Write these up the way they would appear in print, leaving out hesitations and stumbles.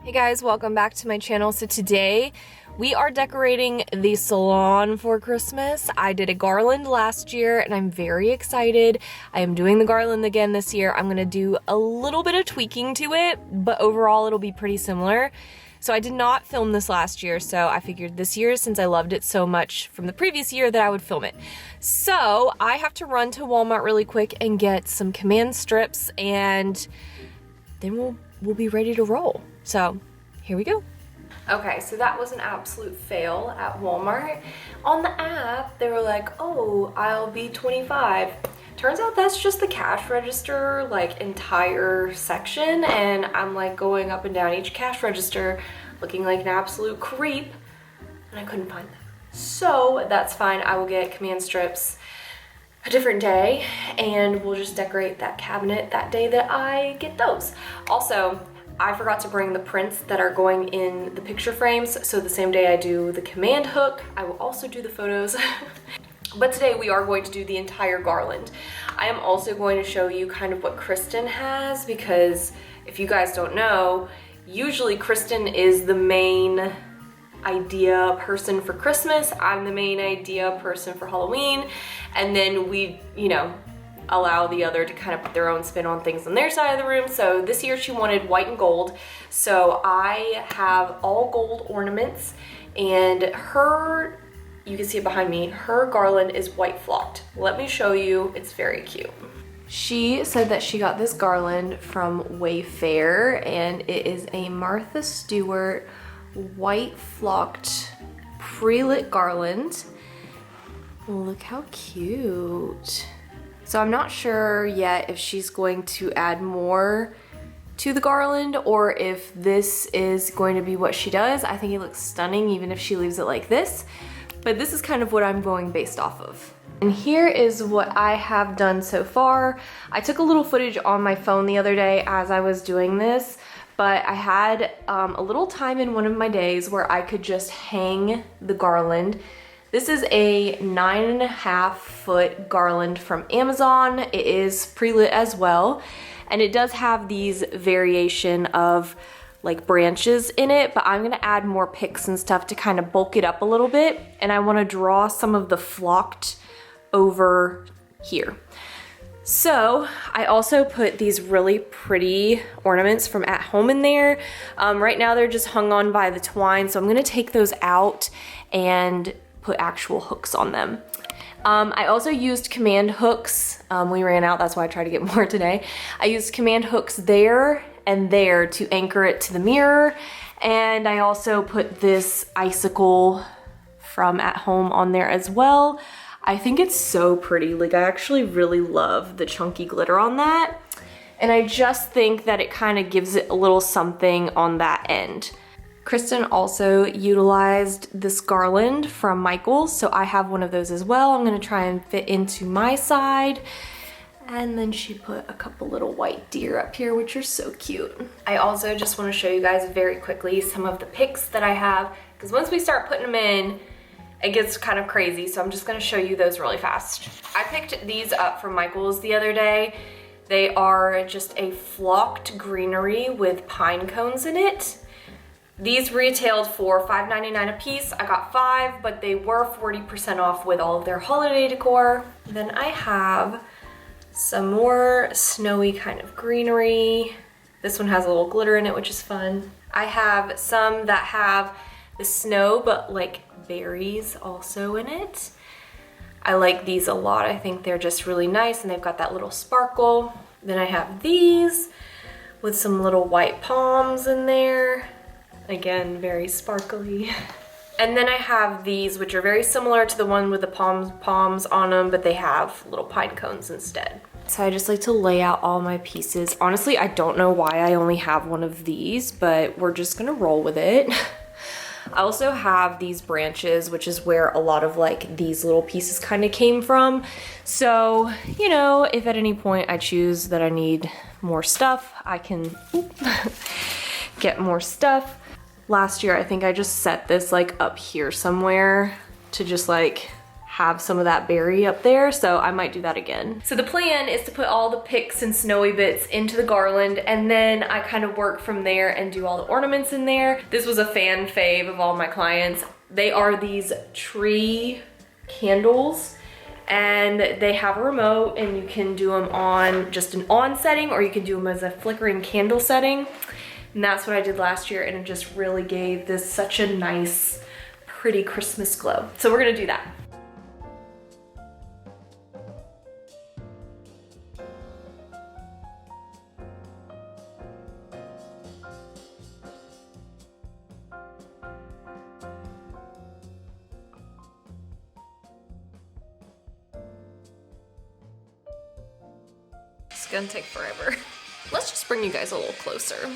Hey guys, welcome back to my channel. So today we are decorating the salon for Christmas. I did a garland last year and I'm very excited. I am doing the garland again this year. I'm gonna do a little bit of tweaking to it, but overall it'll be pretty similar. So I did not film this last year, so I figured this year, since I loved it so much from the previous year, that I would film it. So I have to run to Walmart really quick and get some command strips, and then we'll be ready to roll. So here we go. Okay, so that was an absolute fail at Walmart. On the app, they were like, oh, I'll be 25. Turns out that's just the cash register, like, entire section, and I'm like going up and down each cash register looking like an absolute creep, and I couldn't find them. So that's fine, I will get command strips a different day, and we'll just decorate that cabinet that day that I get those. Also, I forgot to bring the prints that are going in the picture frames, so the same day I do the command hook, I will also do the photos. But today we are going to do the entire garland. I am also going to show you kind of what Kristen has, because if you guys don't know, usually Kristen is the main idea person for Christmas, I'm the main idea person for Halloween, and then we, you know, allow the other to kind of put their own spin on things on their side of the room. So this year she wanted white and gold, so I have all gold ornaments, and her, you can see it behind me, her garland is white flocked. Let me show you, it's very cute. She said that she got this garland from Wayfair, and it is a Martha Stewart white flocked pre-lit garland. Look how cute. So I'm not sure yet if she's going to add more to the garland or if this is going to be what she does. I think it looks stunning even if she leaves it like this, but this is kind of what I'm going based off of. And here is what I have done so far. I took a little footage on my phone the other day as I was doing this, but I had a little time in one of my days where I could just hang the garland. This is a 9.5 foot garland from Amazon. It is pre-lit as well, and it does have these variation of like branches in it, but I'm gonna add more picks and stuff to kind of bulk it up a little bit, and I wanna draw some of the flocked over here. So I also put these really pretty ornaments from At Home in there. Right now they're just hung on by the twine, so I'm gonna take those out and put actual hooks on them. I also used command hooks. We ran out, that's why I tried to get more today. I used command hooks there and there to anchor it to the mirror. And I also put this icicle from At Home on there as well. I think it's so pretty. Like, I actually really love the chunky glitter on that. And I just think that it kind of gives it a little something on that end. Kristen also utilized this garland from Michael's, so I have one of those as well. I'm gonna try and fit into my side. And then she put a couple little white deer up here, which are so cute. I also just wanna show you guys very quickly some of the picks that I have, because once we start putting them in, it gets kind of crazy, so I'm just gonna show you those really fast. I picked these up from Michael's the other day. They are just a flocked greenery with pine cones in it. These retailed for $5.99 a piece. I got 5, but they were 40% off with all of their holiday decor. Then I have some more snowy kind of greenery. This one has a little glitter in it, which is fun. I have some that have the snow, but like berries also in it. I like these a lot. I think they're just really nice, and they've got that little sparkle. Then I have these with some little white palms in there. Again, very sparkly. And then I have these, which are very similar to the one with the palms on them, but they have little pine cones instead. So I just like to lay out all my pieces. Honestly, I don't know why I only have one of these, but we're just gonna roll with it. I also have these branches, which is where a lot of like these little pieces kind of came from. So, you know, if at any point I choose that I need more stuff, I can get more stuff. Last year, I think I just set this like up here somewhere to just like have some of that berry up there, so I might do that again. So the plan is to put all the picks and snowy bits into the garland, and then I kind of work from there and do all the ornaments in there. This was a fan fave of all my clients. They are these tree candles, and they have a remote, and you can do them on just an on setting, or you can do them as a flickering candle setting. And that's what I did last year, and it just really gave this such a nice, pretty Christmas glow. So we're gonna do that. It's gonna take forever. Let's just bring you guys a little closer.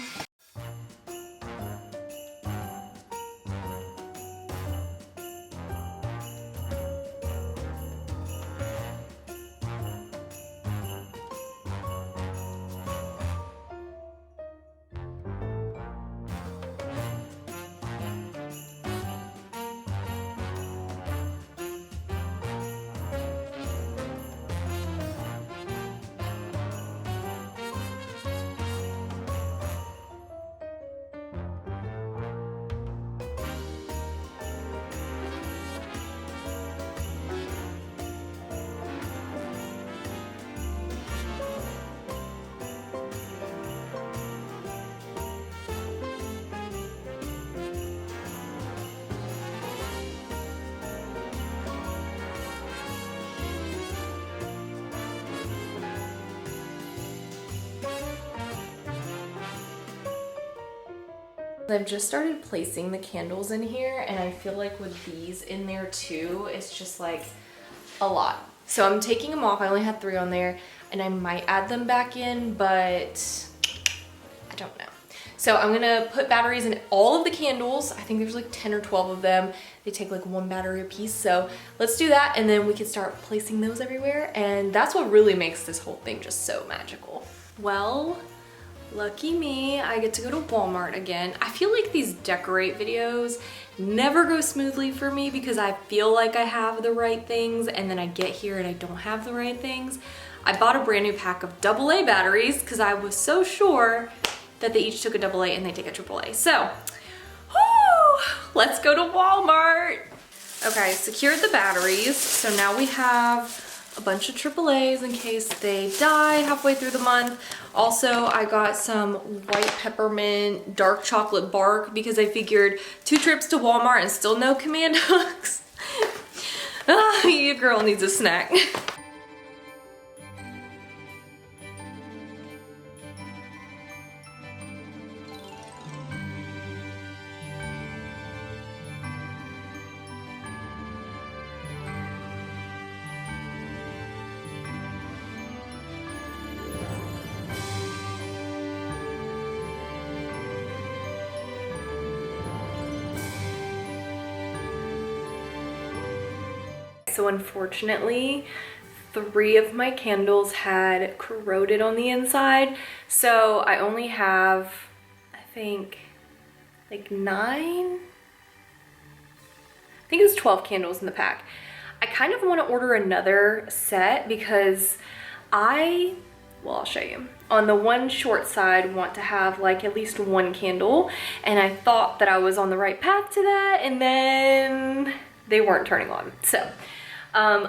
I've just started placing the candles in here, and I feel like with these in there too, it's just like a lot. So I'm taking them off. I only had 3 on there, and I might add them back in, but I don't know. So I'm gonna put batteries in all of the candles. I think there's like 10 or 12 of them. They take like 1 battery a piece. So let's do that, and then we can start placing those everywhere. And that's what really makes this whole thing just so magical. Well, lucky me, I get to go to Walmart again. I feel like these decorate videos never go smoothly for me because I feel like I have the right things, and then I get here and I don't have the right things. I bought a brand new pack of AA batteries because I was so sure that they each took a AA and they take a AAA. So, whoo, let's go to Walmart. Okay, I secured the batteries. So now we have a bunch of AAAs in case they die halfway through the month. Also, I got some white peppermint dark chocolate bark because I figured 2 trips to Walmart and still no command hooks. Your girl needs a snack. So unfortunately, 3 of my candles had corroded on the inside. So I only have, I think, like 9? I think it's 12 candles in the pack. I kind of want to order another set because well, I'll show you. On the one short side, want to have like at least 1 candle. And I thought that I was on the right path to that, and then they weren't turning on. So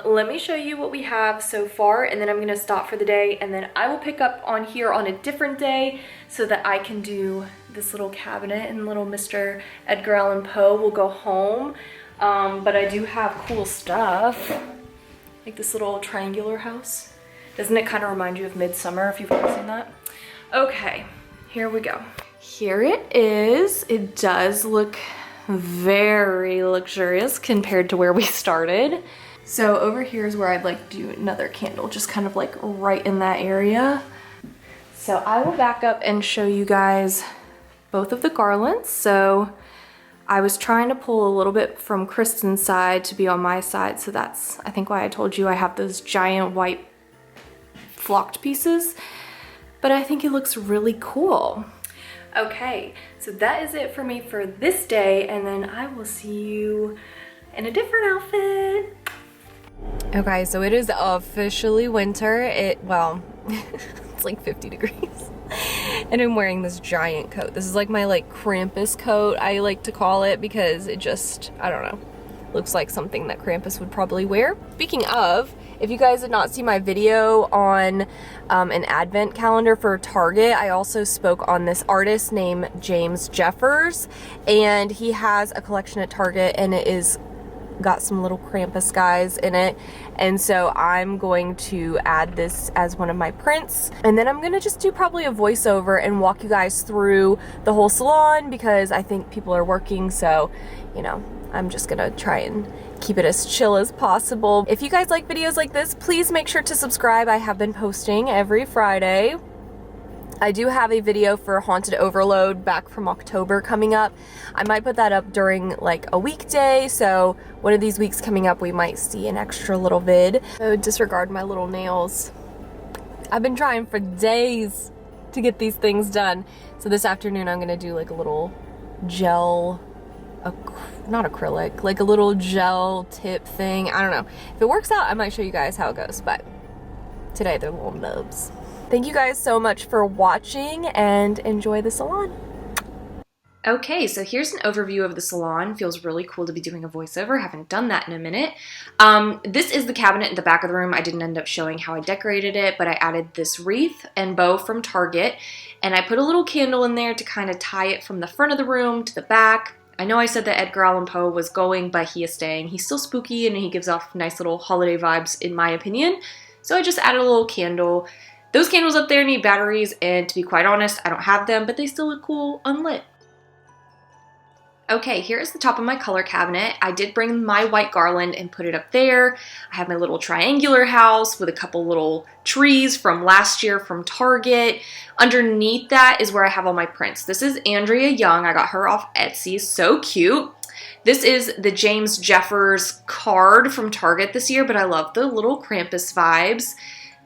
let me show you what we have so far, and then I'm gonna stop for the day, and then I will pick up on here on a different day so that I can do this little cabinet, and little Mr. Edgar Allan Poe will go home. But I do have cool stuff, like this little triangular house. Doesn't it kind of remind you of Midsummer if you've ever seen that? Okay, here we go. Here it is. It does look very luxurious compared to where we started. So over here is where I'd like to do another candle, just kind of like right in that area. So I will back up and show you guys both of the garlands. So I was trying to pull a little bit from Kristen's side to be on my side. So that's, I think, why I told you I have those giant white flocked pieces. But I think it looks really cool. Okay, so that is it for me for this day. And then I will see you in a different outfit. Okay, so it is officially winter. Well, it's like 50 degrees. And I'm wearing this giant coat. This is like my Krampus coat, I like to call it, because it just, I don't know, looks like something that Krampus would probably wear. Speaking of, if you guys did not see my video on an advent calendar for Target, I also spoke on this artist named James Jeffers, and he has a collection at Target, and it is got some little Krampus guys in it, and so I'm going to add this as one of my prints, and then I'm gonna just do probably a voiceover and walk you guys through the whole salon, because I think people are working, so you know, I'm just gonna try and keep it as chill as possible. If you guys like videos like this, please make sure to subscribe. I have been posting every Friday. I do have a video for Haunted Overload back from October coming up. I might put that up during like a weekday, so one of these weeks coming up we might see an extra little vid. So disregard my little nails. I've been trying for days to get these things done. So this afternoon I'm gonna do like a little gel, not acrylic, like a little gel tip thing. I don't know. If it works out, I might show you guys how it goes, but today they're little nubs. Thank you guys so much for watching, and enjoy the salon. Okay, so here's an overview of the salon. Feels really cool to be doing a voiceover. Haven't done that in a minute. This is the cabinet in the back of the room. I didn't end up showing how I decorated it, but I added this wreath and bow from Target, and I put a little candle in there to kind of tie it from the front of the room to the back. I know I said that Edgar Allan Poe was going, but he is staying. He's still spooky, and he gives off nice little holiday vibes, in my opinion. So I just added a little candle. Those candles up there need batteries, and to be quite honest, I don't have them, but they still look cool unlit. Okay, here is the top of my color cabinet. I did bring my white garland and put it up there. I have my little triangular house with a couple little trees from last year from Target. Underneath that is where I have all my prints. This is Andrea Young. I got her off Etsy. So cute. This is the James Jeffers card from Target this year, but I love the little Krampus vibes.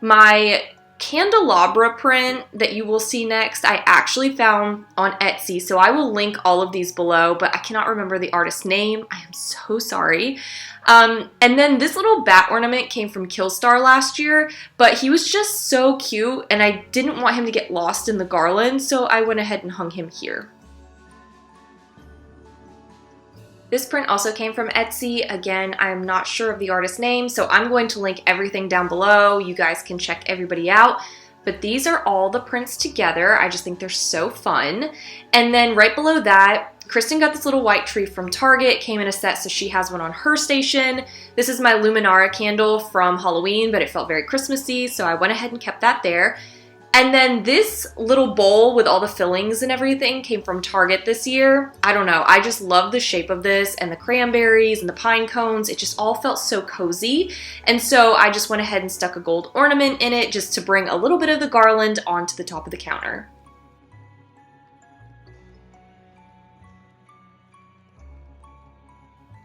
My candelabra print that you will see next, I actually found on Etsy, so I will link all of these below, but I cannot remember the artist's name. I am so sorry. And then this little bat ornament came from Killstar last year, but he was just so cute, and I didn't want him to get lost in the garland, so I went ahead and hung him here. This print also came from Etsy. Again, I'm not sure of the artist's name, so I'm going to link everything down below. You guys can check everybody out. But these are all the prints together. I just think they're so fun. And then right below that, Kristen got this little white tree from Target. It came in a set, so she has one on her station. This is my Luminara candle from Halloween, but it felt very Christmassy, so I went ahead and kept that there. And then this little bowl with all the fillings and everything came from Target this year. I don't know, I just love the shape of this, and the cranberries and the pine cones. It just all felt so cozy. And so I just went ahead and stuck a gold ornament in it just to bring a little bit of the garland onto the top of the counter.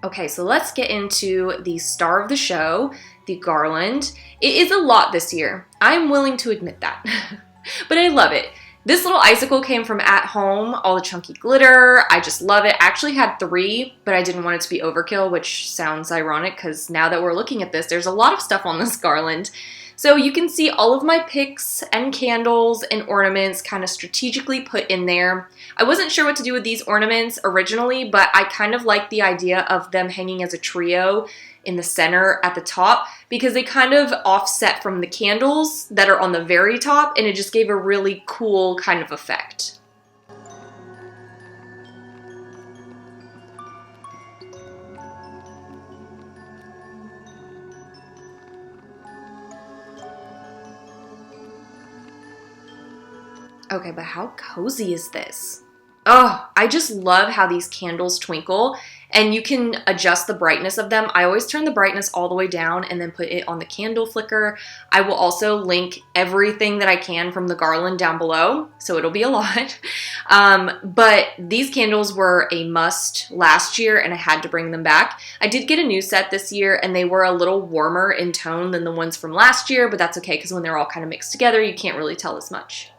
Okay, so let's get into the star of the show, the garland. It is a lot this year. I'm willing to admit that, but I love it. This little icicle came from At Home, all the chunky glitter. I just love it. I actually had 3, but I didn't want it to be overkill, which sounds ironic because now that we're looking at this, there's a lot of stuff on this garland. So you can see all of my picks and candles and ornaments kind of strategically put in there. I wasn't sure what to do with these ornaments originally, but I kind of like the idea of them hanging as a trio in the center at the top because they kind of offset from the candles that are on the very top, and it just gave a really cool kind of effect. Okay, but how cozy is this? Oh, I just love how these candles twinkle, and you can adjust the brightness of them. I always turn the brightness all the way down and then put it on the candle flicker. I will also link everything that I can from the garland down below, so it'll be a lot. But these candles were a must last year, and I had to bring them back. I did get a new set this year, and they were a little warmer in tone than the ones from last year, but that's okay because when they're all kind of mixed together, you can't really tell as much.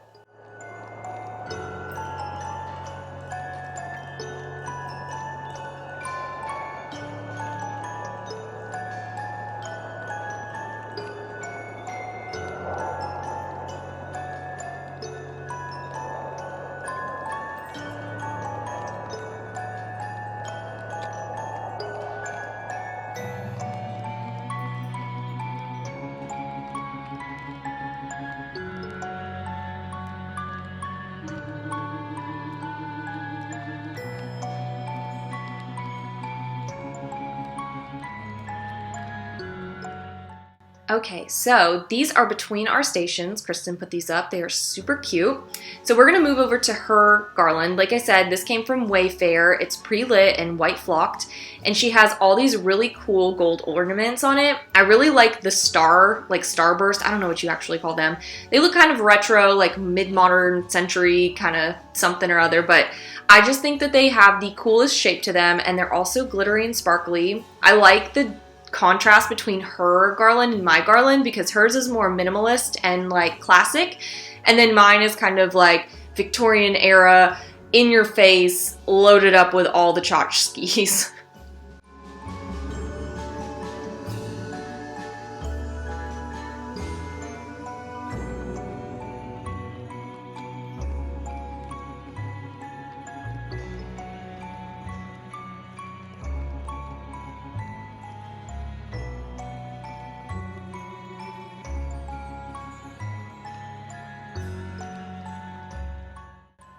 Okay, so these are between our stations. Kristen put these up. They are super cute. So we're gonna move over to her garland. Like I said, this came from Wayfair. It's pre-lit and white flocked, and she has all these really cool gold ornaments on it. I really like the star, like starburst. I don't know what you actually call them. They look kind of retro, like mid-modern century kind of something or other, but I just think that they have the coolest shape to them, and they're also glittery and sparkly. I like the contrast between her garland and my garland because hers is more minimalist and like classic, and then mine is kind of like Victorian era, in your face, loaded up with all the tchotchkes.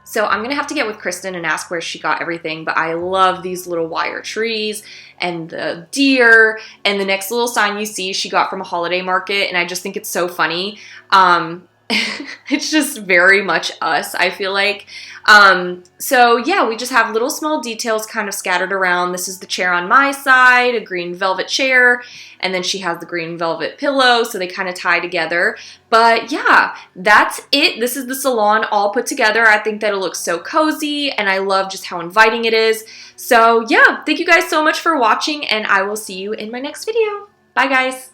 So I'm gonna have to get with Kristen and ask where she got everything, but I love these little wire trees and the deer, and the next little sign you see she got from a holiday market, and I just think it's so funny. It's just very much us, I feel like. So yeah, we just have little small details kind of scattered around. This is the chair on my side, a green velvet chair, and then she has the green velvet pillow, so they kind of tie together. But yeah, that's it. This is the salon all put together. I think that it looks so cozy, and I love just how inviting it is. So yeah, thank you guys so much for watching, and I will see you in my next video. Bye guys.